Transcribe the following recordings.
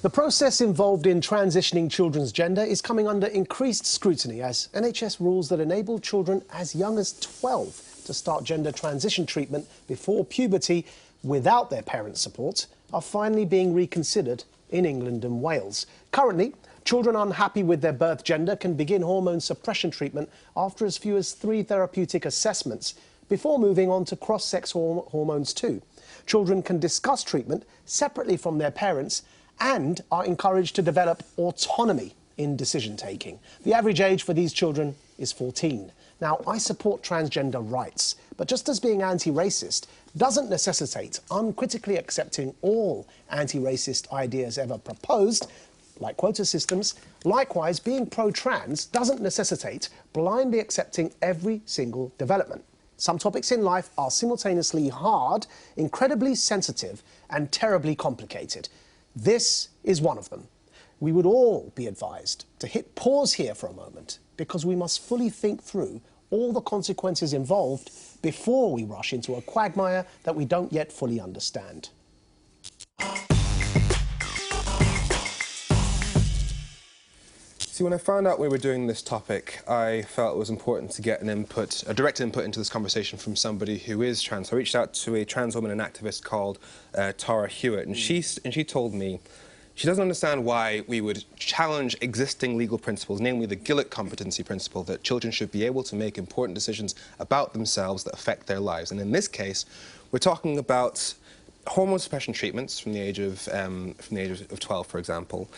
The process involved in transitioning children's gender is coming under increased scrutiny as NHS rules that enable children as young as 12 to start gender transition treatment before puberty without their parents' support are finally being reconsidered in England and Wales. Currently, children unhappy with their birth gender can begin hormone suppression treatment after as few as 3 therapeutic assessments before moving on to cross-sex hormones too. Children can discuss treatment separately from their parents and are encouraged to develop autonomy in decision-taking. The average age for these children is 14. Now, I support transgender rights, but just as being anti-racist doesn't necessitate uncritically accepting all anti-racist ideas ever proposed, like quota systems, likewise, being pro-trans doesn't necessitate blindly accepting every single development. Some topics in life are simultaneously hard, incredibly sensitive, and terribly complicated. This is one of them. We would all be advised to hit pause here for a moment because we must fully think through all the consequences involved before we rush into a quagmire that we don't yet fully understand. See, when I found out we were doing this topic, I felt it was important to get an input, a direct input into this conversation from somebody who is trans. So I reached out to a trans woman and activist called Tara Hewitt, and she told me she doesn't understand why we would challenge existing legal principles, namely the Gillett competency principle, that children should be able to make important decisions about themselves that affect their lives. And in this case, we're talking about hormone suppression treatments from the age of 12, for example,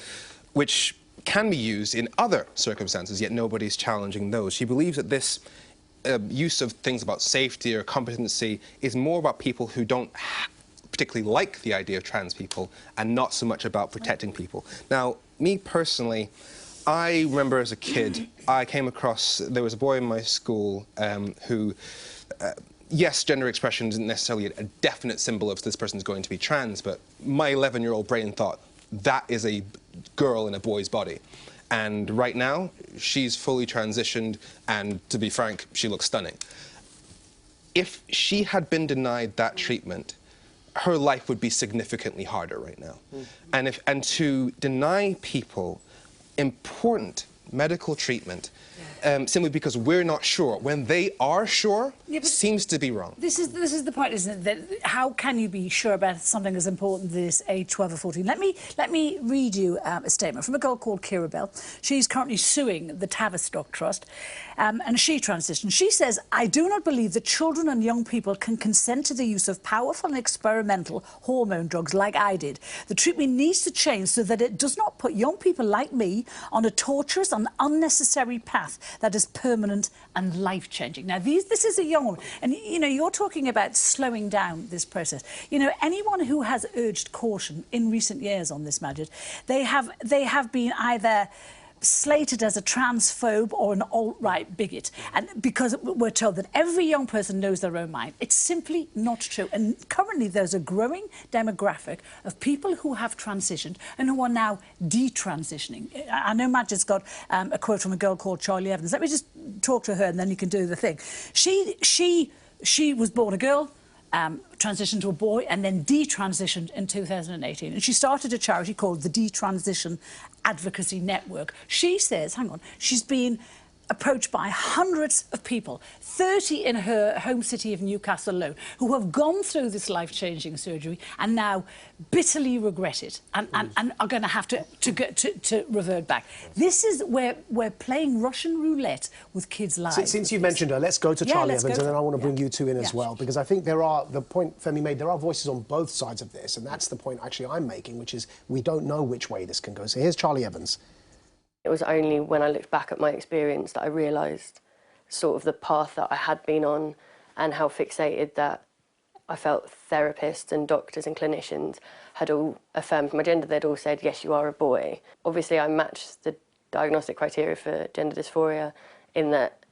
which can be used in other circumstances, yet nobody's challenging those. She believes that this use of things about safety or competency is more about people who don't particularly like the idea of trans people and not so much about protecting people. Now, me personally, I remember as a kid, I came across, there was a boy in my school who, yes, gender expression isn't necessarily a definite symbol of this person's going to be trans, but my 11-year-old brain thought, that is a girl in a boy's body. And right now, she's fully transitioned, and to be frank, she looks stunning. If she had been denied that treatment, her life would be significantly harder right now. And to deny people important medical treatment simply because we're not sure, when they are sure, seems to be wrong. This is the point, isn't it? That how can you be sure about something as important as this age 12 or 14? Let me read you a statement from a girl called Kira Bell. She's currently suing the Tavistock Trust, and she transitioned. She says, "I do not believe that children and young people can consent to the use of powerful and experimental hormone drugs like I did. The treatment needs to change so that it does not put young people like me on a torturous and unnecessary path that is permanent and life-changing." Now, this is a young woman, and, you know, you're talking about slowing down this process. You know, anyone who has urged caution in recent years on this, Maajid, they have been either slated as a transphobe or an alt-right bigot, and because we're told that every young person knows their own mind. It's simply not true. And currently there's a growing demographic of people who have transitioned and who are now detransitioning. I know Maajid's got a quote from a girl called Charlie Evans. Let me just talk to her and then you can do the thing. She was born a girl, transitioned to a boy, and then detransitioned in 2018. And she started a charity called the Detransition Advocacy Network. She says, hang on, she's been approached by hundreds of people, 30 in her home city of Newcastle alone, who have gone through this life-changing surgery and now bitterly regret it and are going to have to revert back. This is where we're playing Russian roulette with kids' lives. Since you mentioned her, let's go to Charlie Evans, and then I want to bring you two in as well, because I think there are, the point Femi made, there are voices on both sides of this, and that's the point actually I'm making, which is we don't know which way this can go. So here's Charlie Evans. It was only when I looked back at my experience that I realised sort of the path that I had been on and how fixated that I felt therapists and doctors and clinicians had all affirmed my gender. They'd all said, yes, you are a boy. Obviously, I matched the diagnostic criteria for gender dysphoria in that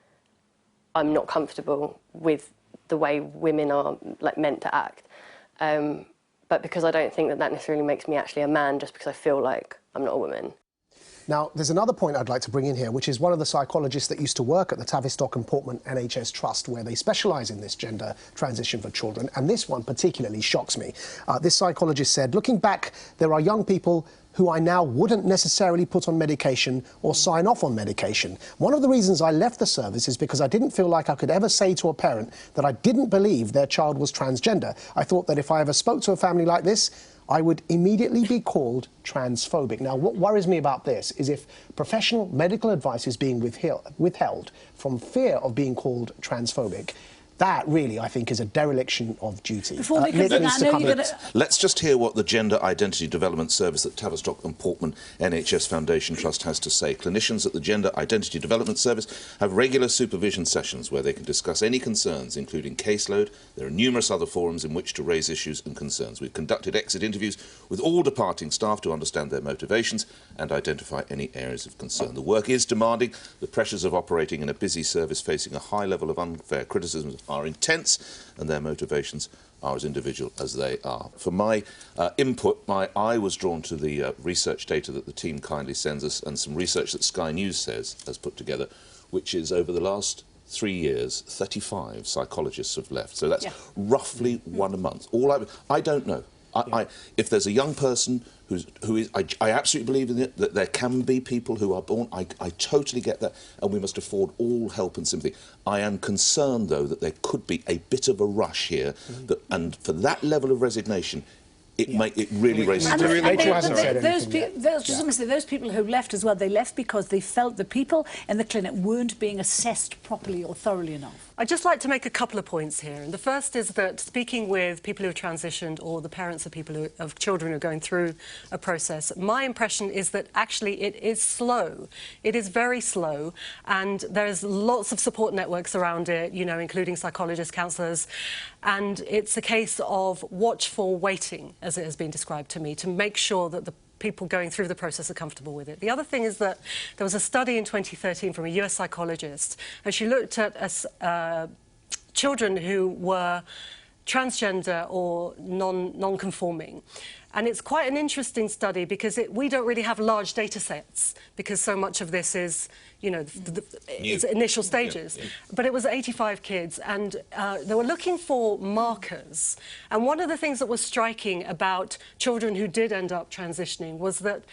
I'm not comfortable with the way women are meant to act. But because I don't think that necessarily makes me actually a man just because I feel like I'm not a woman. Now, there's another point I'd like to bring in here, which is one of the psychologists that used to work at the Tavistock and Portman NHS Trust, where they specialise in this gender transition for children, and this one particularly shocks me. This psychologist said, looking back, there are young people who I now wouldn't necessarily put on medication or sign off on medication. One of the reasons I left the service is because I didn't feel like I could ever say to a parent that I didn't believe their child was transgender. I thought that if I ever spoke to a family like this, I would immediately be called transphobic. Now, what worries me about this is if professional medical advice is being withheld from fear of being called transphobic, that really, I think, is a dereliction of duty. Before we continue, let's just hear what the Gender Identity Development Service at Tavistock and Portman NHS Foundation Trust has to say. Clinicians at the Gender Identity Development Service have regular supervision sessions where they can discuss any concerns, including caseload. There are numerous other forums in which to raise issues and concerns. We've conducted exit interviews with all departing staff to understand their motivations and identify any areas of concern. The work is demanding. The pressures of operating in a busy service facing a high level of unfair criticism are intense, and their motivations are as individual as they are. For my input, my eye was drawn to the research data that the team kindly sends us, and some research that Sky News has put together, which is over the last 3 years, 35 psychologists have left. So that's roughly one a month. I don't know. If there's a young person who is, I absolutely believe in it, that there can be people who are born. I totally get that, and we must afford all help and sympathy. I am concerned, though, that there could be a bit of a rush here, and for that level of resignation, it really raises. Those people who left as well, they left because they felt the people in the clinic weren't being assessed properly or thoroughly enough. I'd just like to make a couple of points here. And the first is that speaking with people who have transitioned or the parents of of children who are going through a process, my impression is that actually it is slow. It is very slow, and there's lots of support networks around it, you know, including psychologists, counsellors, and it's a case of watchful waiting, as it has been described to me, to make sure that the people going through the process are comfortable with it. The other thing is that there was a study in 2013 from a US psychologist, and she looked at children who were transgender or non-conforming. And it's quite an interesting study because we don't really have large data sets because so much of this is, you know, it's initial stages. But it was 85 kids, and they were looking for markers. And one of the things that was striking about children who did end up transitioning was that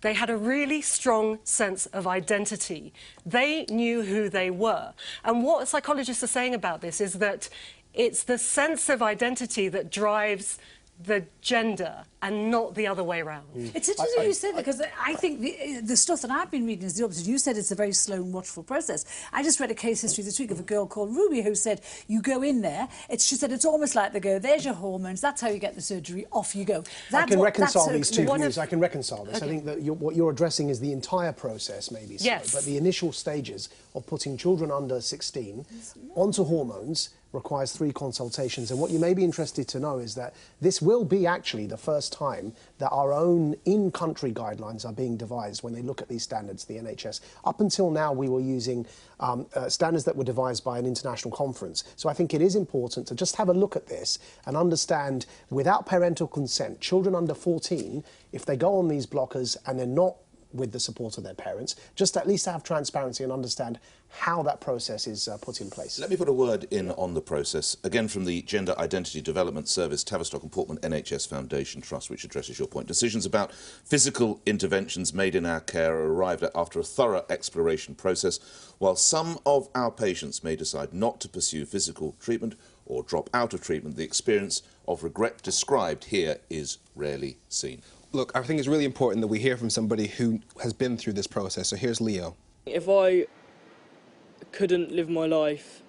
they had a really strong sense of identity. They knew who they were. And what psychologists are saying about this is that it's the sense of identity that drives the gender and not the other way around. It's interesting you said that, because I think the stuff that I've been reading is the opposite. You said it's a very slow and watchful process. I just read a case history this week of a girl called Ruby who said you go in there, she said it's almost like they go, there's your hormones, that's how you get the surgery, off you go. I can reconcile these two views. I can reconcile this. Okay. I think that what you're addressing is the entire process, maybe so, but the initial stages of putting children under 16 onto hormones requires 3 consultations, and what you may be interested to know is that this will be actually the first time that our own in-country guidelines are being devised when they look at these standards, the NHS. Up until now, we were using standards that were devised by an international conference. So I think it is important to just have a look at this and understand, without parental consent, children under 14, if they go on these blockers and they're not with the support of their parents, just at least have transparency and understand how that process is put in place. Let me put a word in on the process, again from the Gender Identity Development Service, Tavistock and Portman NHS Foundation Trust, which addresses your point. Decisions about physical interventions made in our care are arrived at after a thorough exploration process. While some of our patients may decide not to pursue physical treatment or drop out of treatment, the experience of regret described here is rarely seen. Look, I think it's really important that we hear from somebody who has been through this process. So here's Leo. If I couldn't live my life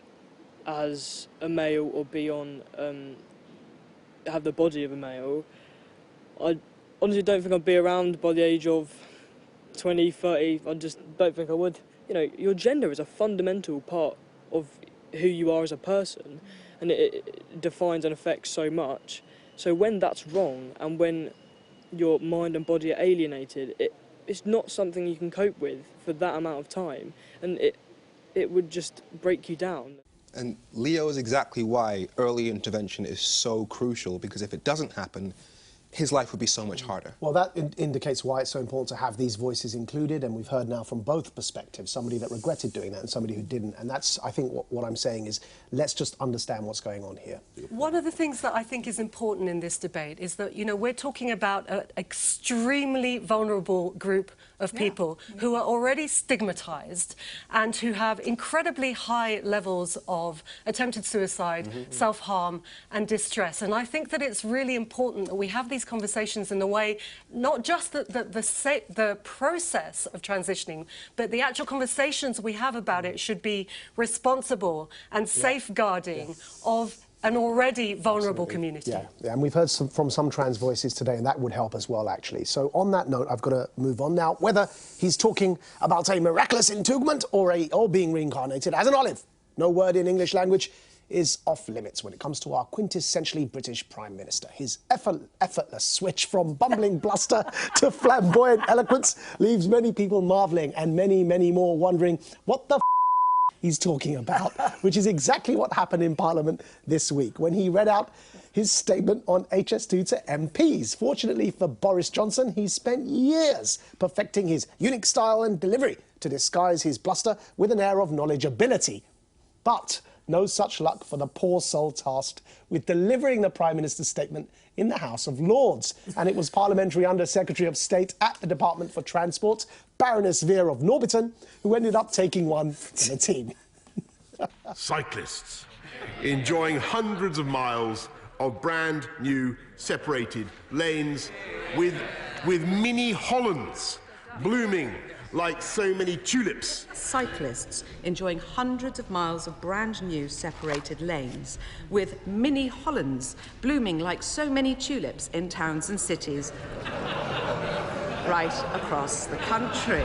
as a male or have the body of a male, I honestly don't think I'd be around by the age of 20, 30. I just don't think I would. You know, your gender is a fundamental part of who you are as a person, and it defines and affects so much. So when that's wrong, and when your mind and body are alienated, it's not something you can cope with for that amount of time, and it would just break you down. And Leo is exactly why early intervention is so crucial, because if it doesn't happen, his life would be so much harder. Well, that indicates why it's so important to have these voices included, and we've heard now from both perspectives, somebody that regretted doing that and somebody who didn't. And that's, I think, what I'm saying is, let's just understand what's going on here. One of the things that I think is important in this debate is that, you know, we're talking about an extremely vulnerable group of people who are already stigmatized and who have incredibly high levels of attempted suicide, self-harm and distress. And I think that it's really important that we have these conversations in the way, not just the process of transitioning, but the actual conversations we have about it should be responsible and safeguarding of an already vulnerable community. Yeah, and we've heard from some trans voices today, and that would help as well, actually. So on that note, I've got to move on now. Whether he's talking about a miraculous entombment or being reincarnated as an olive, no word in English language is off limits when it comes to our quintessentially British Prime Minister. His effortless switch from bumbling bluster to flamboyant eloquence leaves many people marvelling and many, many more wondering what the he's talking about, which is exactly what happened in Parliament this week when he read out his statement on HS2 to MPs. Fortunately for Boris Johnson, he spent years perfecting his unique style and delivery to disguise his bluster with an air of knowledgeability. But no such luck for the poor soul tasked with delivering the Prime Minister's statement in the House of Lords. And it was Parliamentary Under-Secretary of State at the Department for Transport, Baroness Veer of Norbiton, who ended up taking one for the team. Cyclists enjoying hundreds of miles of brand new separated lanes with mini Hollands blooming like so many tulips. Cyclists enjoying hundreds of miles of brand new separated lanes with mini Hollands blooming like so many tulips in towns and cities right across the country.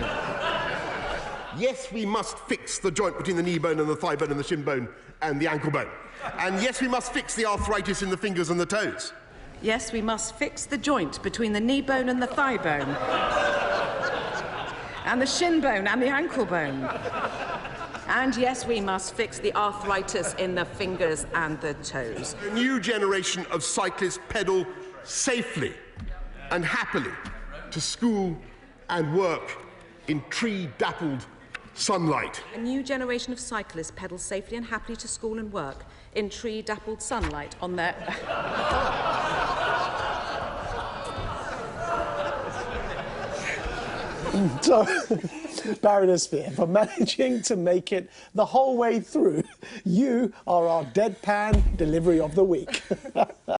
Yes, we must fix the joint between the knee bone and the thigh bone and the shin bone and the ankle bone. And yes, we must fix the arthritis in the fingers and the toes. Yes, we must fix the joint between the knee bone and the thigh bone. And the shin bone and the ankle bone. And yes, we must fix the arthritis in the fingers and the toes. A new generation of cyclists pedal safely and happily to school and work in tree-dappled sunlight. A new generation of cyclists pedal safely and happily to school and work in tree-dappled sunlight on their... So, Baroness Veer, for managing to make it the whole way through, you are our deadpan delivery of the week.